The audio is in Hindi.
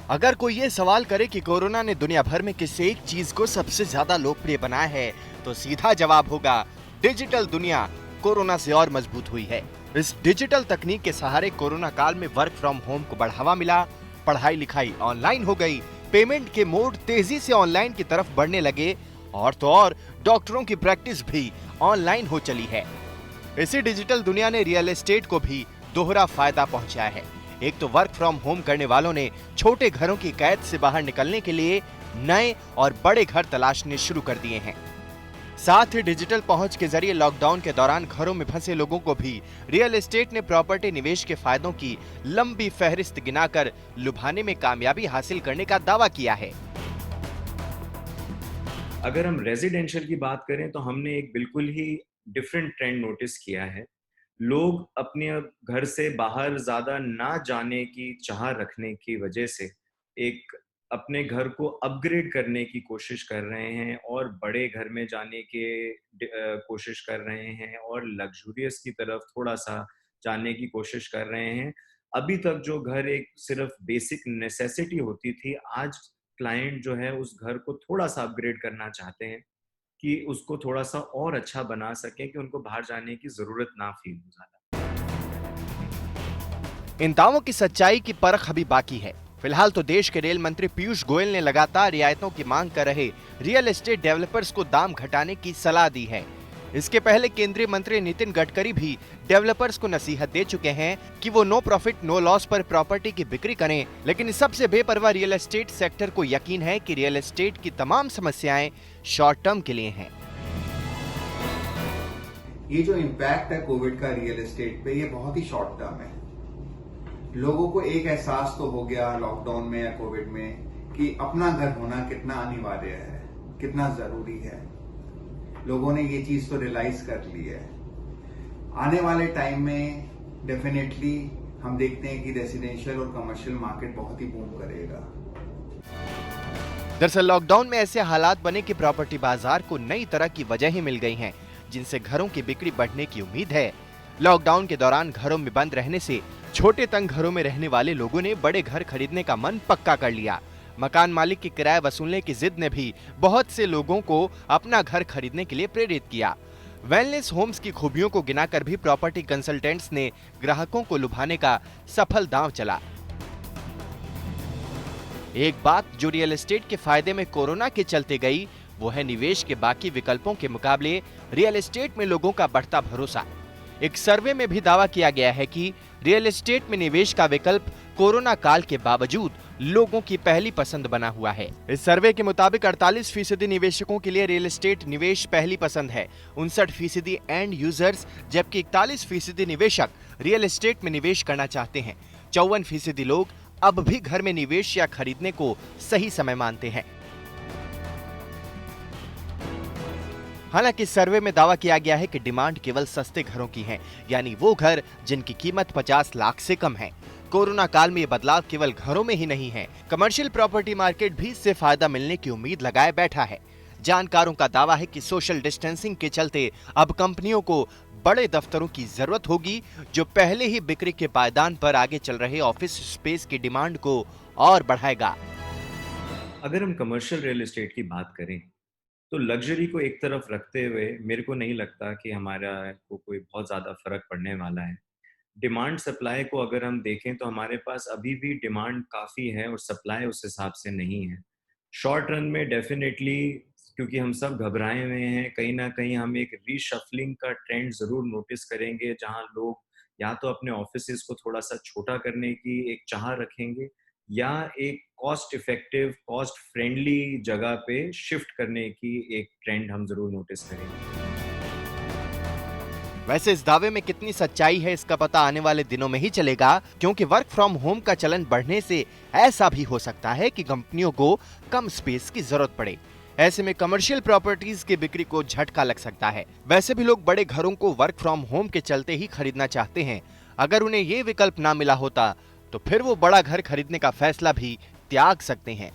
अगर कोई ये सवाल करे कि कोरोना ने दुनिया भर में किस एक चीज को सबसे ज्यादा लोकप्रिय बनाया है, तो सीधा जवाब होगा डिजिटल दुनिया कोरोना से और मजबूत हुई है। इस डिजिटल तकनीक के सहारे कोरोना काल में वर्क फ्रॉम होम को बढ़ावा मिला, पढ़ाई लिखाई ऑनलाइन हो गई, पेमेंट के मोड तेजी से ऑनलाइन की तरफ बढ़ने लगे और तो और डॉक्टरों की प्रैक्टिस भी ऑनलाइन हो चली है। इसी डिजिटल दुनिया ने रियल एस्टेट को भी दोहरा फायदा पहुंचाया है। एक तो वर्क फ्रॉम होम करने वालों ने छोटे घरों की कैद से बाहर निकलने के लिए नए और बड़े घर तलाशने शुरू कर दिए हैं। साथ ही डिजिटल पहुंच के जरिए लॉकडाउन के दौरान घरों में फंसे लोगों को भी रियल एस्टेट ने प्रॉपर्टी निवेश के फायदों की लंबी फहरिस्त गिनाकर लुभाने में कामयाबी हासिल करने का दावा किया है। अगर हम रेजिडेंशियल की बात करें तो हमने एक बिल्कुल ही डिफरेंट ट्रेंड नोटिस किया है। लोग अपने अब घर से बाहर ज़्यादा ना जाने की चाह रखने की वजह से एक अपने घर को अपग्रेड करने की कोशिश कर रहे हैं और बड़े घर में जाने के कोशिश कर रहे हैं और लग्ज़ूरियस की तरफ थोड़ा-सा जाने की कोशिश कर रहे हैं। अभी तक जो घर एक सिर्फ़ बेसिक नेसेसिटी होती थी, आज क्लाइंट जो है उस घर को थोड़ा-सा अपग्रेड करना चाहते हैं कि उसको थोड़ा-सा और अच्छा बना सकें कि उनको बाहर जाने की ज़रूरत ना फ़ील हो ज़्यादा। इन दावों की सच्चाई की परख अभी बाकी है। फिलहाल तो देश के रेल मंत्री पीयूष गोयल ने लगातार रियायतों की मांग कर रहे रियल एस्टेट डेवलपर्स को दाम घटाने की सलाह दी है। इसके पहले केंद्रीय मंत्री नितिन गडकरी भी डेवलपर्स को नसीहत दे चुके हैं कि वो नो प्रॉफिट नो लॉस पर प्रॉपर्टी की बिक्री करें, लेकिन सबसे बेपरवाह रियल एस्टेट सेक्टर को यकीन है कि रियल एस्टेट की तमाम समस्याएं शॉर्ट टर्म के लिए हैं। ये जो इम्पैक्ट है कोविड का रियल एस्टेट पे, ये बहुत ही शॉर्ट टर्म है। लोगों को एक एहसास तो हो गया लॉकडाउन में या कोविड में कि अपना घर होना कितना अनिवार्य है, कितना जरूरी है। लोगों ने ये चीज तो रियलाइज कर ली है। आने वाले टाइम में डेफिनेटली हम देखते हैं कि रेसिडेंशियल और कमर्शियल मार्केट बहुत ही बूम करेगा। दरअसल लॉकडाउन में ऐसे हालात बने कि प्रॉपर्टी बाजार को नई तरह की वजह ही मिल गई हैं, जिनसे घरों की बिक्री बढ़ने की उम्मीद है। लॉकडाउन के दौरान घरों में बंद रहने से छोटे तंग घरों में रहने वाले लोगों ने बड़े घर खरीदने का मन पक्का कर लिया। मकान मालिक की किराया वसूलने की जिद ने भी बहुत से लोगों को अपना घर खरीदने के लिए प्रेरित किया। वेलनेस होम्स की खूबियों को गिनाकर भी प्रॉपर्टी कंसल्टेंट्स ने ग्राहकों को लुभाने का सफल दांव चला। एक बात जो रियल एस्टेट के फायदे में कोरोना के चलते गई, वो है निवेश के बाकी विकल्पों के मुकाबले रियल एस्टेट में लोगों का बढ़ता भरोसा। एक सर्वे में भी दावा किया गया है कि रियल एस्टेट में निवेश का विकल्प कोरोना काल के बावजूद लोगों की पहली पसंद बना हुआ है। इस सर्वे के मुताबिक 48% निवेशकों के लिए रियल एस्टेट निवेश पहली पसंद है, 59% एंड यूजर्स, जबकि 41% निवेशक रियल एस्टेट में निवेश करना चाहते हैं। 54% लोग अब भी घर में निवेश या खरीदने को सही समय मानते हैं। हालांकि सर्वे में दावा किया गया है कि डिमांड केवल सस्ते घरों की है, यानी वो घर जिनकी कीमत 50 लाख से कम है। कोरोना काल में ये बदलाव केवल घरों में ही नहीं है, कमर्शियल प्रॉपर्टी मार्केट भी इससे फायदा मिलने की उम्मीद लगाए बैठा है। जानकारों का दावा है कि सोशल डिस्टेंसिंग के चलते अब कंपनियों को बड़े दफ्तरों की जरूरत होगी, जो पहले ही बिक्री के पायदान पर आगे चल रहे ऑफिस स्पेस की डिमांड को और बढ़ाएगा। अगर हम कमर्शियल रियल एस्टेट की बात करें, तो लग्ज़री को एक तरफ रखते हुए मेरे को नहीं लगता कि हमारा को कोई बहुत ज़्यादा फ़र्क पड़ने वाला है। डिमांड सप्लाई को अगर हम देखें तो हमारे पास अभी भी डिमांड काफ़ी है और सप्लाई उस हिसाब से नहीं है। शॉर्ट रन में डेफ़िनेटली क्योंकि हम सब घबराए हुए हैं, कहीं न कहीं हम एक रीशफ़लिंग का ट्रेंड ज़रूर नोटिस करेंगे, जहाँ लोग या तो अपने ऑफ़िसेज़ को थोड़ा-सा छोटा करने की एक चाह रखेंगे या एक कॉस्ट इफ़ेक्टिव, कॉस्ट फ्रेंडली जगह पे शिफ्ट करने की एक ट्रेंड हम ज़रूर नोटिस करेंगे। वैसे इस दावे में कितनी सच्चाई है, इसका पता आने वाले दिनों में ही चलेगा, क्योंकि वर्क फ्रॉम होम का चलन बढ़ने से ऐसा भी हो सकता है कि कंपनियों को कम स्पेस की जरूरत पड़े। ऐसे में कमर्शियल प्रॉपर्टीज की बिक्री को झटका लग सकता है। वैसे भी लोग बड़े घरों को वर्क फ्रॉम होम के चलते ही खरीदना चाहते हैं। अगर उन्हें ये विकल्प ना मिला होता तो फिर वो बड़ा घर खरीदने का फैसला भी त्याग सकते हैं।